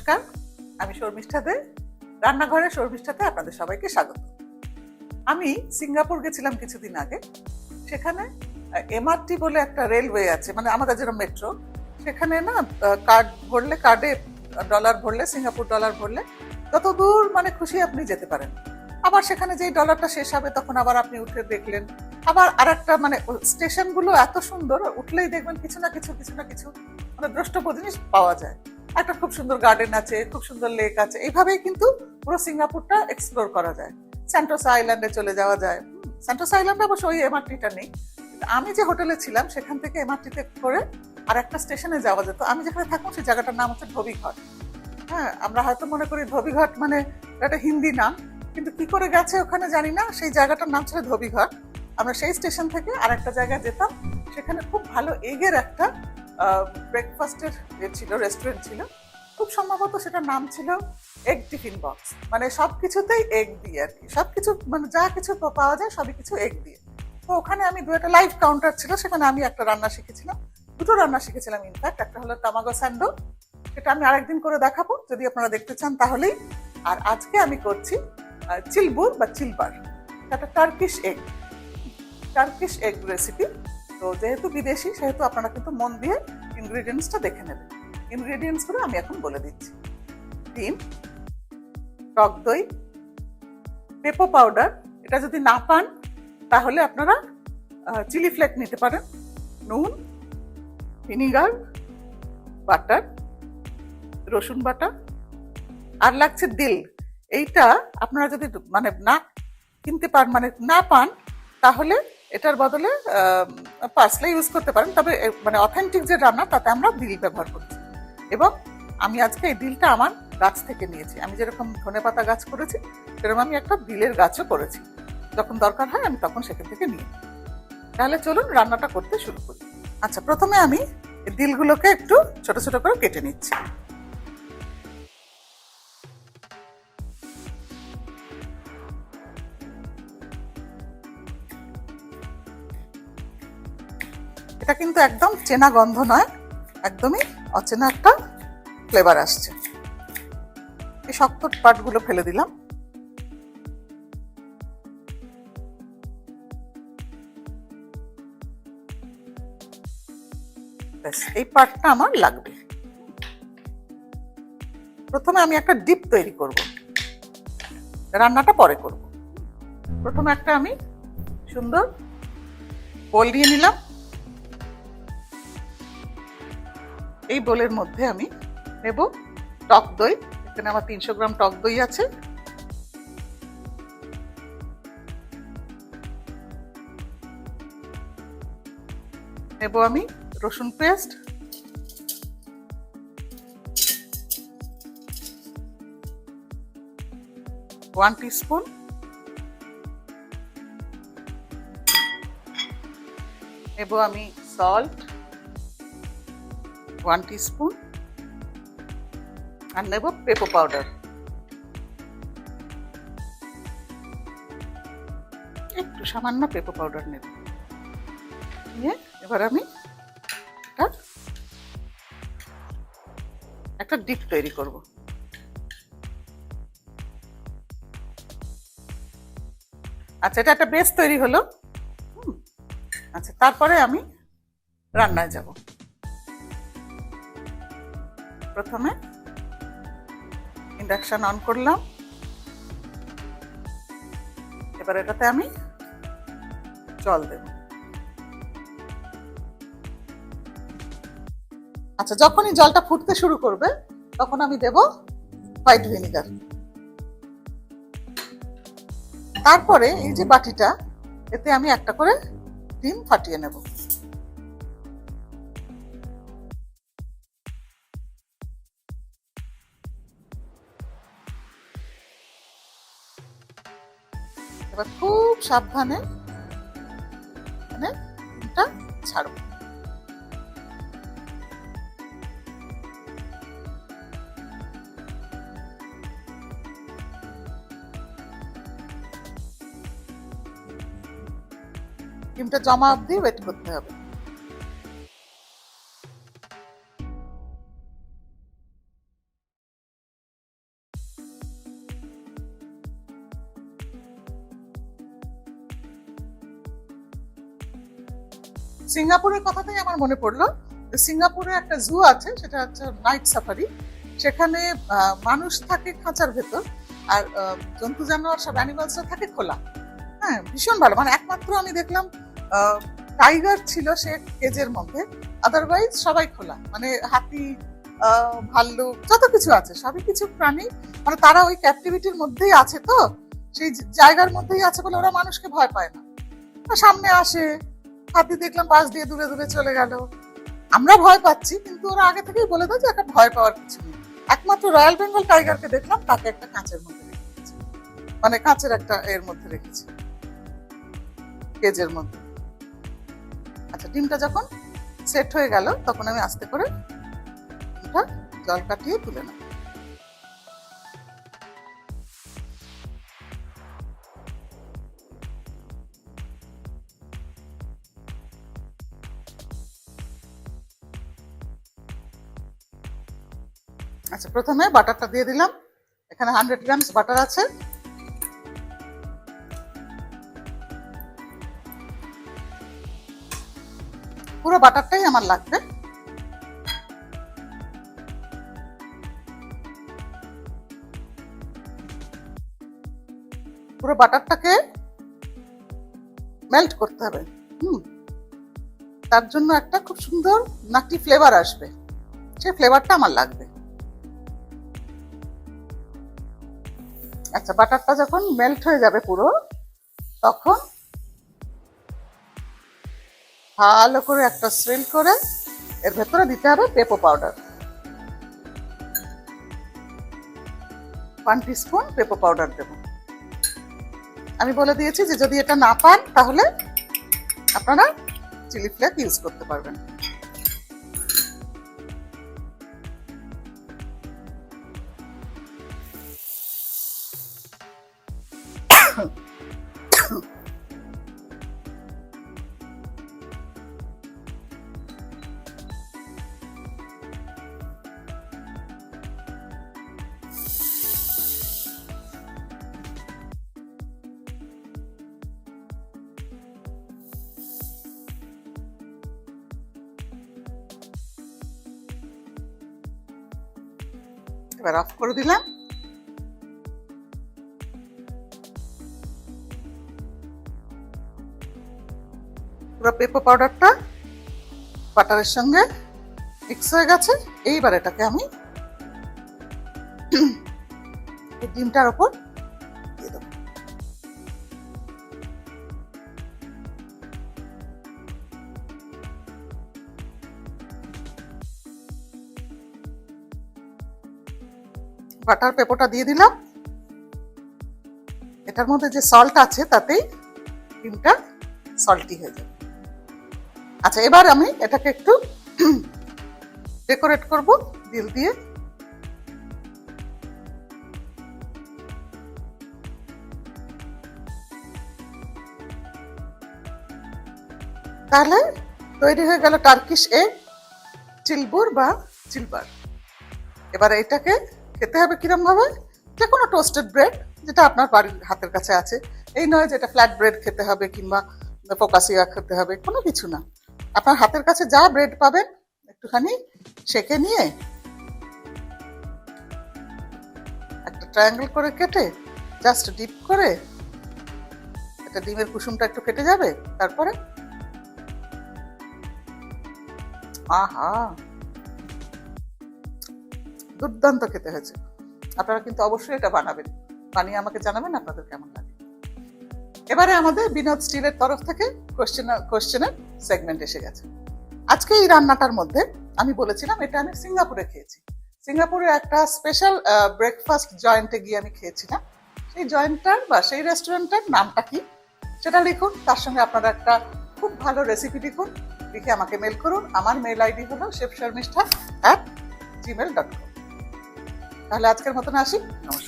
নমস্কার, আমি শর্মিষ্ঠা দে। রান্নাঘরে শর্মিষ্ঠাতে আপনাদের সবাইকে স্বাগত। আমি সিঙ্গাপুর গেছিলাম কিছুদিন আগে। সেখানে এমআরটি বলে একটা রেলওয়ে আছে, মানে আমাদের যেরকম মেট্রো, সেখানে না কার্ড ভরলে, কার্ডে ডলার ভরলে, সিঙ্গাপুর ডলার ভরলে যত দূর মানে খুশি আপনি যেতে পারেন। আবার সেখানে যেই ডলারটা শেষ হবে তখন আবার আপনি উঠে দেখলেন। আবার আরেকটা মানে স্টেশনগুলো এত সুন্দর, উঠলেই দেখবেন কিছু না কিছু মানে দ্রষ্টব্য জিনিস পাওয়া যায়। একটা খুব সুন্দর গার্ডেন আছে, খুব সুন্দর লেক আছে। এইভাবেই কিন্তু পুরো সিঙ্গাপুরটা এক্সপ্লোর করা যায়। সেন্টোসা আইল্যান্ডে চলে যাওয়া যায়। সেন্টোসা আইল্যান্ডে অবশ্য ওই এমআরটিটা নেই। আমি যে হোটেলে ছিলাম সেখান থেকে এমআরটিতে করে আর একটা স্টেশনে যাওয়া যেত। আমি যেখানে থাকবো সেই জায়গাটার নাম হচ্ছে ধোবিঘট। হ্যাঁ, আমরা হয়তো মনে করি ধোবিঘট মানে একটা হিন্দি নাম, কিন্তু কি করে গেছে ওখানে জানি না। সেই জায়গাটার নাম ছিল ধোবিঘট। আমরা সেই স্টেশন থেকে আর একটা জায়গায় যেতাম। সেখানে খুব ভালো এগের একটা ব্রেকফাস্টের ছিল, রেস্টুরেন্ট ছিল। খুব সম্ভবত সেটার নাম ছিল এগ টিফিন বক্স। মানে সবকিছুতেই এগ দিয়ে আর কি, সবকিছু মানে যা কিছু পাওয়া যায় সবই কিছু এগ দিয়ে। তো ওখানে আমি একটা লাইভ কাউন্টার ছিল, সেখানে আমি একটা রান্না শিখেছিলাম, দুটো রান্না শিখেছিলাম ইনফ্যাক্ট। একটা হলো টামাগো স্যান্ডো, সেটা আমি আরেকদিন করে দেখাবো যদি আপনারা দেখতে চান তাহলেই। আর আজকে আমি করছি চিলবুর বা চিলবার, একটা টার্কিশ এগ রেসিপি। তো যেহেতু বিদেশি সেহেতু আপনারা কিন্তু মন দিয়ে ইনগ্রিডিয়েন্টসটা দেখে নেবেন। ইনগ্রিডিয়েন্টসগুলো আমি এখন বলে দিচ্ছি। ডিম, টক দই, পেপো পাউডার, এটা যদি না পান তাহলে আপনারা চিলি ফ্লেক নিতে পারেন, নুন, ভিনিগার, বাটার, রসুন বাটা, আর লাগছে দিল। এইটা আপনারা যদি মানে না কিনতে পান, মানে না পান, তাহলে এটার বদলে পার্সলে ইউজ করতে পারেন। তবে মানে অথেন্টিক যে রান্না তাতে আমরা দিল ব্যবহার করছি। এবং আমি আজকে এই দিলটা আমার গাছ থেকে নিয়েছি। আমি যেরকম ধনেপাতা গাছ করেছি সেরকম আমি একটা দিলের গাছও করেছি। যখন দরকার হয় আমি তখন সেখান থেকে নিই। তাহলে চলুন রান্নাটা করতে শুরু করি। আচ্ছা, প্রথমে আমি এই দিলগুলোকে একটু ছোট ছোট করে কেটে নিচ্ছি। এটা কিন্তু একদম চেনা গন্ধ নয়, একদমই অচেনা একটা ফ্লেভার আসছে। এই শক্ত পার্টগুলো ফেলে দিলাম। ব্যাস, এই পার্টটা আমার লাগবে। প্রথমে আমি একটা ডিপ তৈরি করব, রান্নাটা পরে করব। প্রথমে একটা আমি সুন্দর বোল নিয়ে নিলাম। এই বোলের মধ্যে আমি নেব টক দই। এখানে আমার 300 গ্রাম টক দই আছে। নেব আমি রসুন পেস্ট, ওয়ান টিস্পুন। নেব আমি সল্ট, 1 টিস্পুন। আর নেব পেপো পাউডার, একটু সামান্য পেপো পাউডার নেব। নিয়ে এবার আমি একটা ডিপ তৈরি করব। আচ্ছা, এটা একটা বেস তৈরি হলো। আচ্ছা, তারপরে আমি রান্নায় যাব। প্রথমে ইন্ডাকশন অন করলাম। এবার এটাতে আমি জল দেব। আচ্ছা, যখনই জলটা ফুটতে শুরু করবে তখন আমি দেব হোয়াইট ভিনিগার। তারপরে এই যে বাটিটা, এতে আমি একটা করে ডিম ফাটিয়ে নেব। এবার খুব সাবধানে মানে ডিমটা ছাড়ব। ডিমটা জমা অবধি ওয়েট করতে হবে। সিঙ্গাপুরের কথাটাই আমার মনে পড়লো। সিঙ্গাপুরে একটা জু আছে, সেটা হচ্ছে নাইট সাফারি। সেখানে মানুষ থাকে খাঁচার ভেতর, আর জন্তু জানোয়ার সব অ্যানিমালসরা থাকে খোলা। হ্যাঁ, ভীষণ ভালো। মানে একমাত্র আমি দেখলাম টাইগার ছিল সে কেজের মধ্যে, আদারওয়াইজ সবাই খোলা। মানে হাতি, ভাল্লুক, যত কিছু আছে সবই কিছু প্রাণী, মানে তারা ওই ক্যাপটিভিটির মধ্যেই আছে, তো সেই জায়গার মধ্যেই আছে বলে ওরা মানুষকে ভয় পায় না। সামনে আসে, হাতি দেখলাম পাশ দিয়ে দূরে দূরে চলে গেল। আমরা ভয় পাচ্ছি, কিন্তু ওরা আগে থেকেই বলে দেয় যে একটা ভয় পাওয়ার কিছু নেই। একমাত্র রয়্যাল বেঙ্গল টাইগারকে দেখলাম, তাকে একটা কাঁচের মধ্যে রেখেছে, মানে কাঁচের একটা এর মধ্যে রেখেছে, কেজের মধ্যে। আচ্ছা, ডিমটা যখন সেট হয়ে গেল তখন আমি আস্তে করে ডিমটা জল কাটিয়ে তুলে নেব। আচ্ছা, প্রথমে বাটারটা দিয়ে দিলাম। এখানে 100 গ্রামস বাটার আছে। পুরো বাটারটাই আমার লাগবে। পুরো বাটারটাকে মেল্ট করতে হবে। তার জন্য একটা খুব সুন্দর নাটি ফ্লেভার আসবে, সেই ফ্লেভারটা আমার লাগবে। আচ্ছা, বাটারটা যখন মেল্ট হয়ে যাবে পুরো, তখন ভালো করে একটা স্প্রেড করে এর ভেতরে দিতে হবে পেপো পাউডার। 1 টিস্পুন পেপো পাউডার দেব। আমি বলে দিয়েছি যে যদি এটা না পান তাহলে আপনারা চিলি ফ্লেক্স ইউজ করতে পারবেন। এবার অফ করে দিলাম। পুরো পেপো পাউডারটা বাটারের সঙ্গে মিক্স হয়ে গেছে। এইবার এটাকে আমি ডিমটার উপর দিয়ে দেবো। বাটার পেপোটা দিয়ে দিলাম। এটার মধ্যে যে সল্ট আছে তাতেই ডিমটা সল্টি হয়ে যাবে। আচ্ছা, এবার আমি এটাকে একটু ডেকোরেট করব দিল দিয়ে। তাহলে তৈরি হয়ে গেল টার্কিশ এগ চিলবুর বা চিলবার। এবার এটাকে খেতে হবে কিরম ভাবে? যে কোনো টোস্টেড ব্রেড যেটা আপনার বাড়ির হাতের কাছে আছে। এই নয় যে এটা ফ্ল্যাট ব্রেড খেতে হবে কিংবা ফোকাসিয়া খেতে হবে, কোনো কিছু না। আপনার হাতের কাছে যা ব্রেড পাবেন একটুখানি সেঁকে নিয়ে একটা ট্রায়াঙ্গেল করে কেটে জাস্ট ডিপ করে, একটা ডিমের কুসুমটা একটু কেটে যাবে, তারপরে আহা, দুর্দান্ত খেতে হয়েছে। আপনারা কিন্তু অবশ্যই এটা বানাবেন, বানিয়ে আমাকে জানাবেন আপনাদের কেমন লাগে। এবারে আমাদের বিনোদ স্টিলের তরফ থেকে কোশ্চেনের সেগমেন্ট এসে গেছে। আজকে এই রান্নাটার মধ্যে আমি বলেছিলাম এটা আমি সিঙ্গাপুরে খেয়েছি। সিঙ্গাপুরে একটা স্পেশাল ব্রেকফাস্ট জয়েন্টে গিয়ে আমি খেয়েছিলাম। সেই জয়েন্টটার বা সেই রেস্টুরেন্টের নামটা কি সেটা লিখুন, তার সঙ্গে আপনারা একটা খুব ভালো রেসিপি লিখুন, লিখে আমাকে মেল করুন। আমার মেল আইডি হলো chefsharmistha@gmail.com। তাহলে আজকের মতন আসি, নমস্কার।